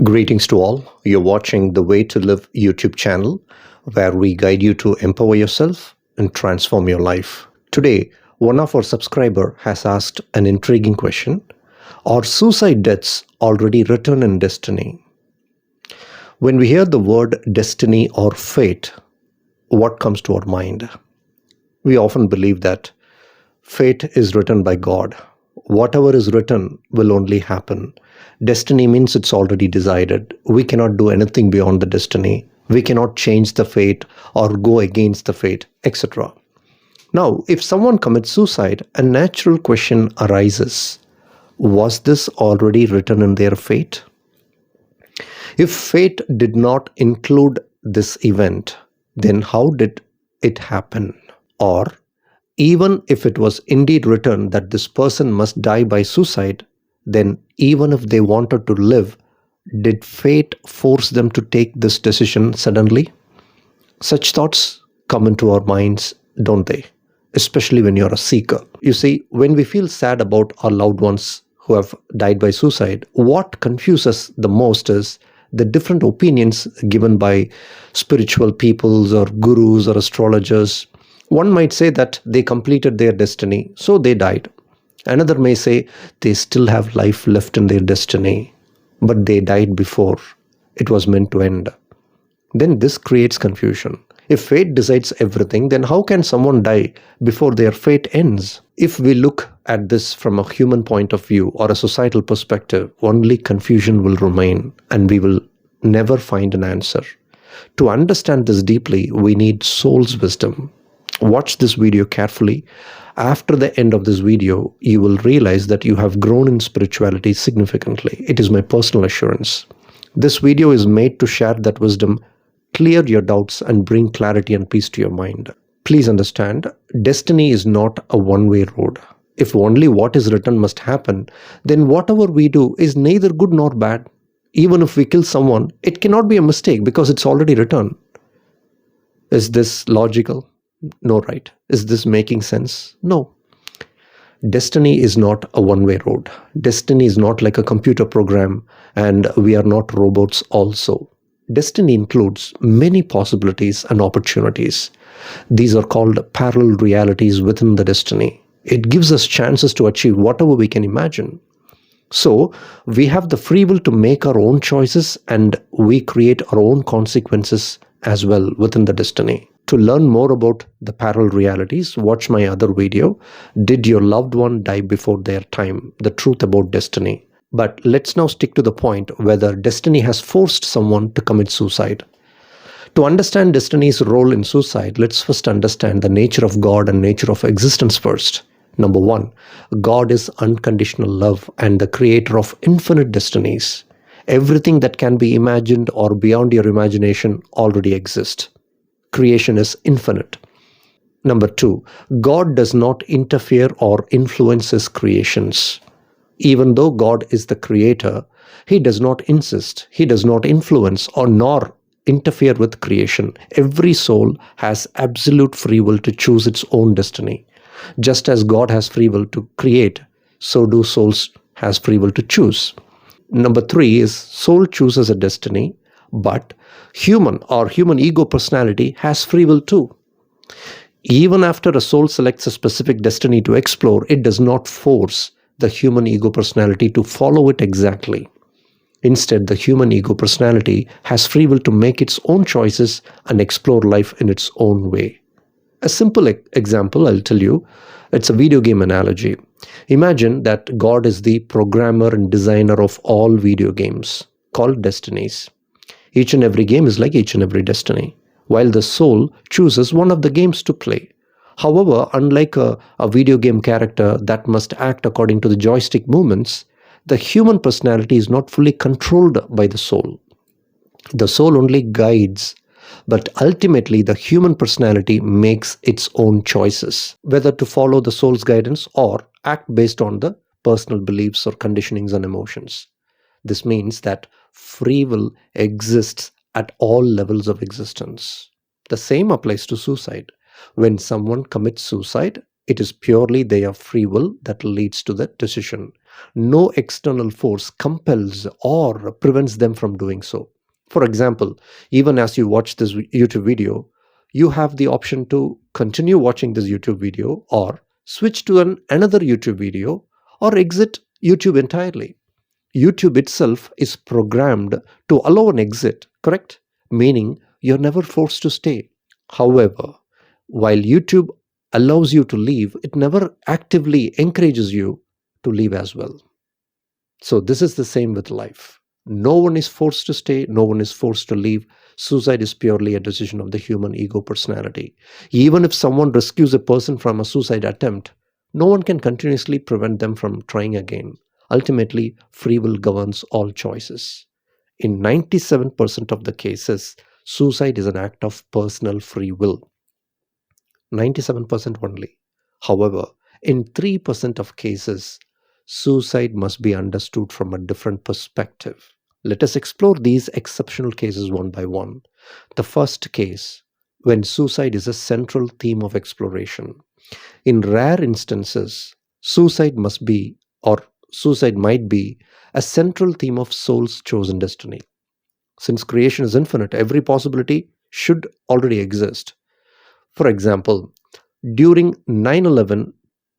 Greetings to all. You're watching the Way to Live YouTube channel, where we guide you to empower yourself and transform your life. Today, one of our subscriber has asked an intriguing question. Are suicide deaths already written in destiny? When we hear the word destiny or fate, what comes to our mind? We often believe that fate is written by God. Whatever is written will only happen. Destiny means it's already decided. We cannot do anything beyond the destiny. We cannot change the fate or go against the fate, etc. Now, if someone commits suicide, a natural question arises. Was this already written in their fate? If fate did not include this event, then how did it happen? Or even if it was indeed written that this person must die by suicide, then even if they wanted to live, did fate force them to take this decision suddenly? Such thoughts come into our minds, don't they? Especially when you're a seeker. You see, when we feel sad about our loved ones who have died by suicide, what confuses the most is the different opinions given by spiritual peoples or gurus or astrologers. One might say that they completed their destiny, so they died. Another may say they still have life left in their destiny, but they died before it was meant to end. Then this creates confusion. If fate decides everything, then how can someone die before their fate ends? If we look at this from a human point of view or a societal perspective, only confusion will remain and we will never find an answer. To understand this deeply, we need soul's wisdom. Watch this video carefully. After the end of this video, you will realize that you have grown in spirituality significantly. It is my personal assurance. This video is made to share that wisdom, clear your doubts, and bring clarity and peace to your mind. Please understand, destiny is not a one-way road. If only what is written must happen, then whatever we do is neither good nor bad. Even if we kill someone, it cannot be a mistake because it's already written. Is this logical? No, right? Is this making sense? No. Destiny is not a one-way road. Destiny is not like a computer program, and we are not robots also. Destiny includes many possibilities and opportunities. These are called parallel realities within the destiny. It gives us chances to achieve whatever we can imagine. So, we have the free will to make our own choices, and we create our own consequences as well within the destiny. To learn more about the parallel realities, watch my other video, Did Your Loved One Die Before Their Time? The Truth About Destiny. But let's now stick to the point whether destiny has forced someone to commit suicide. To understand destiny's role in suicide, let's first understand the nature of God and nature of existence first. Number one, God is unconditional love and the creator of infinite destinies. Everything that can be imagined or beyond your imagination already exists. Creation is infinite. Number two, God does not interfere or influence his creations. Even though God is the creator, he does not insist, he does not influence or nor interfere with creation. Every soul has absolute free will to choose its own destiny. Just as God has free will to create, so do souls has free will to choose. Number three is soul chooses a destiny, but human or human ego personality has free will too. Even after a soul selects a specific destiny to explore, it does not force the human ego personality to follow it exactly. Instead, the human ego personality has free will to make its own choices and explore life in its own way. A simple example I'll tell you, it's a video game analogy. Imagine that God is the programmer and designer of all video games, called destinies. Each and every game is like each and every destiny, while the soul chooses one of the games to play. However, unlike a video game character that must act according to the joystick movements, the human personality is not fully controlled by the soul. The soul only guides, but ultimately the human personality makes its own choices, whether to follow the soul's guidance or act based on the personal beliefs or conditionings and emotions. This means that free will exists at all levels of existence. The same applies to suicide. When someone commits suicide, It is purely their free will that leads to that decision. No external force compels or prevents them from doing so. For example, even as you watch this YouTube video, you have the option to continue watching this YouTube video or switch to another YouTube video or exit YouTube entirely. YouTube itself is programmed to allow an exit, correct? Meaning you're never forced to stay. However, while YouTube allows you to leave, it never actively encourages you to leave as well. So, this is the same with life. No one is forced to stay, no one is forced to leave. Suicide is purely a decision of the human ego personality. Even if someone rescues a person from a suicide attempt, no one can continuously prevent them from trying again. Ultimately, free will governs all choices. In 97% of the cases, suicide is an act of personal free will. 97% only. However, in 3% of cases, suicide must be understood from a different perspective. Let us explore these exceptional cases one by one. The first case, when suicide is a central theme of exploration. In rare instances, suicide must be, or suicide might be, a central theme of soul's chosen destiny. Since creation is infinite, every possibility should already exist. For example, during 9/11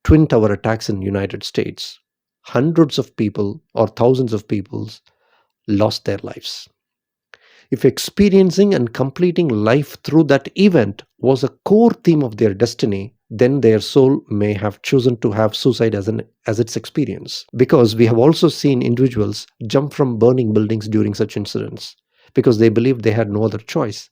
Twin Tower attacks in United States, hundreds of people or thousands of people lost their lives. If experiencing and completing life through that event was a core theme of their destiny, then their soul may have chosen to have suicide as its experience. Because we have also seen individuals jump from burning buildings during such incidents because they believed they had no other choice.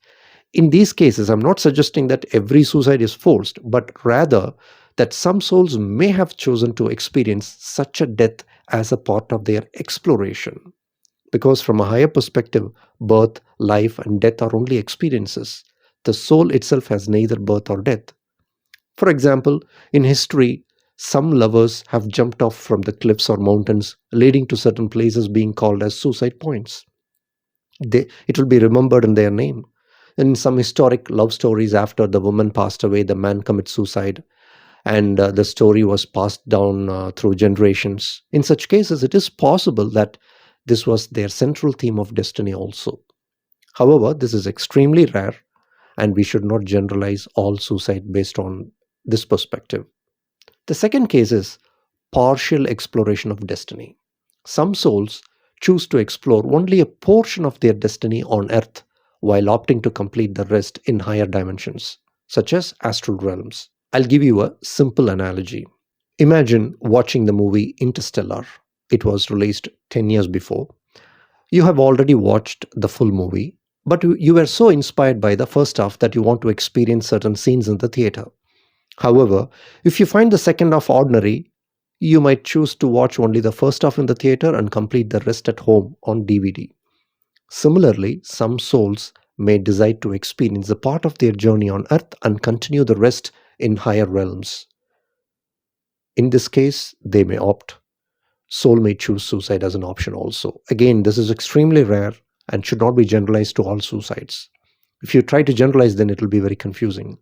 In these cases, I'm not suggesting that every suicide is forced, but rather that some souls may have chosen to experience such a death as a part of their exploration. Because from a higher perspective, birth, life, and death are only experiences. The soul itself has neither birth or death. For example, in history, some lovers have jumped off from the cliffs or mountains, leading to certain places being called as suicide points. It will be remembered in their name. In some historic love stories, after the woman passed away, the man commits suicide, and the story was passed down through generations. In such cases, it is possible that this was their central theme of destiny also. However, this is extremely rare, and we should not generalize all suicide based on this perspective. The second case is partial exploration of destiny. Some souls choose to explore only a portion of their destiny on earth while opting to complete the rest in higher dimensions, such as astral realms. I'll give you a simple analogy. Imagine watching the movie Interstellar. It was released 10 years before. You have already watched the full movie, but you were so inspired by the first half that you want to experience certain scenes in the theater. However, if you find the second half ordinary, you might choose to watch only the first half in the theater and complete the rest at home on DVD. Similarly, some souls may decide to experience a part of their journey on earth and continue the rest in higher realms. In this case, they may opt. Soul may choose suicide as an option also. Again, this is extremely rare and should not be generalized to all suicides. If you try to generalize, then it will be very confusing.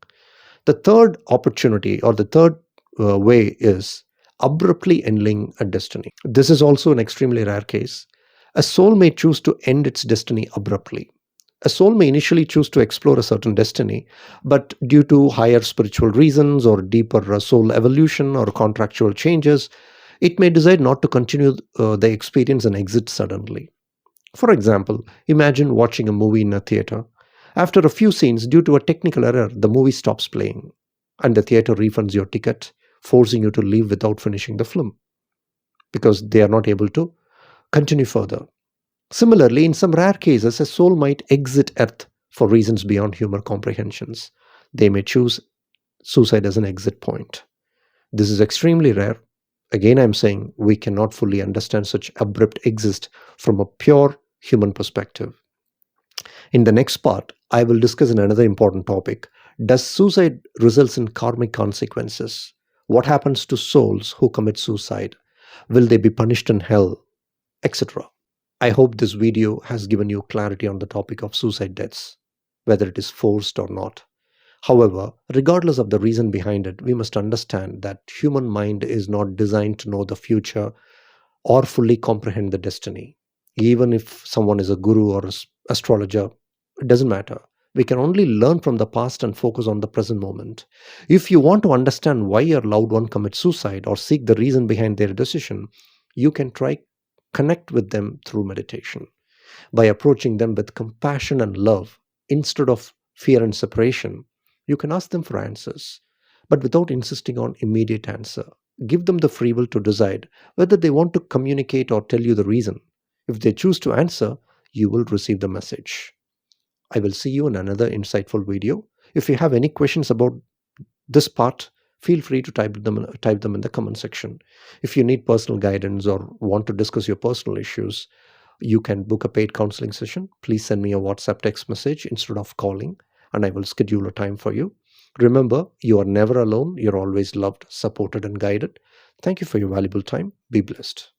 The third opportunity or the third way is abruptly ending a destiny. This is also an extremely rare case. A soul may choose to end its destiny abruptly. A soul may initially choose to explore a certain destiny, but due to higher spiritual reasons or deeper soul evolution or contractual changes, it may decide not to continue the experience and exit suddenly. For example, imagine watching a movie in a theater. After a few scenes, due to a technical error, the movie stops playing, and the theater refunds your ticket, forcing you to leave without finishing the film because they are not able to continue further. Similarly, in some rare cases, a soul might exit Earth for reasons beyond human comprehensions. They may choose suicide as an exit point. This is extremely rare. Again, I'm saying we cannot fully understand such abrupt exit from a pure human perspective. In the next part, I will discuss another important topic. Does suicide result in karmic consequences? What happens to souls who commit suicide? Will they be punished in hell? Etc. I hope this video has given you clarity on the topic of suicide deaths, whether it is forced or not. However, regardless of the reason behind it, we must understand that human mind is not designed to know the future or fully comprehend the destiny. Even if someone is a guru or astrologer, it doesn't matter. We can only learn from the past and focus on the present moment. If you want to understand why your loved one commits suicide or seek the reason behind their decision, you can try connect with them through meditation by approaching them with compassion and love instead of fear and separation. You can ask them for answers, but without insisting on immediate answer. Give them the free will to decide whether they want to communicate or tell you the reason. If they choose to answer, you will receive the message. I will see you in another insightful video. If you have any questions about this part, feel free to type them in the comment section. If you need personal guidance or want to discuss your personal issues, you can book a paid counseling session. Please send me a WhatsApp text message instead of calling, and I will schedule a time for you. Remember, you are never alone. You're always loved, supported, and guided. Thank you for your valuable time. Be blessed.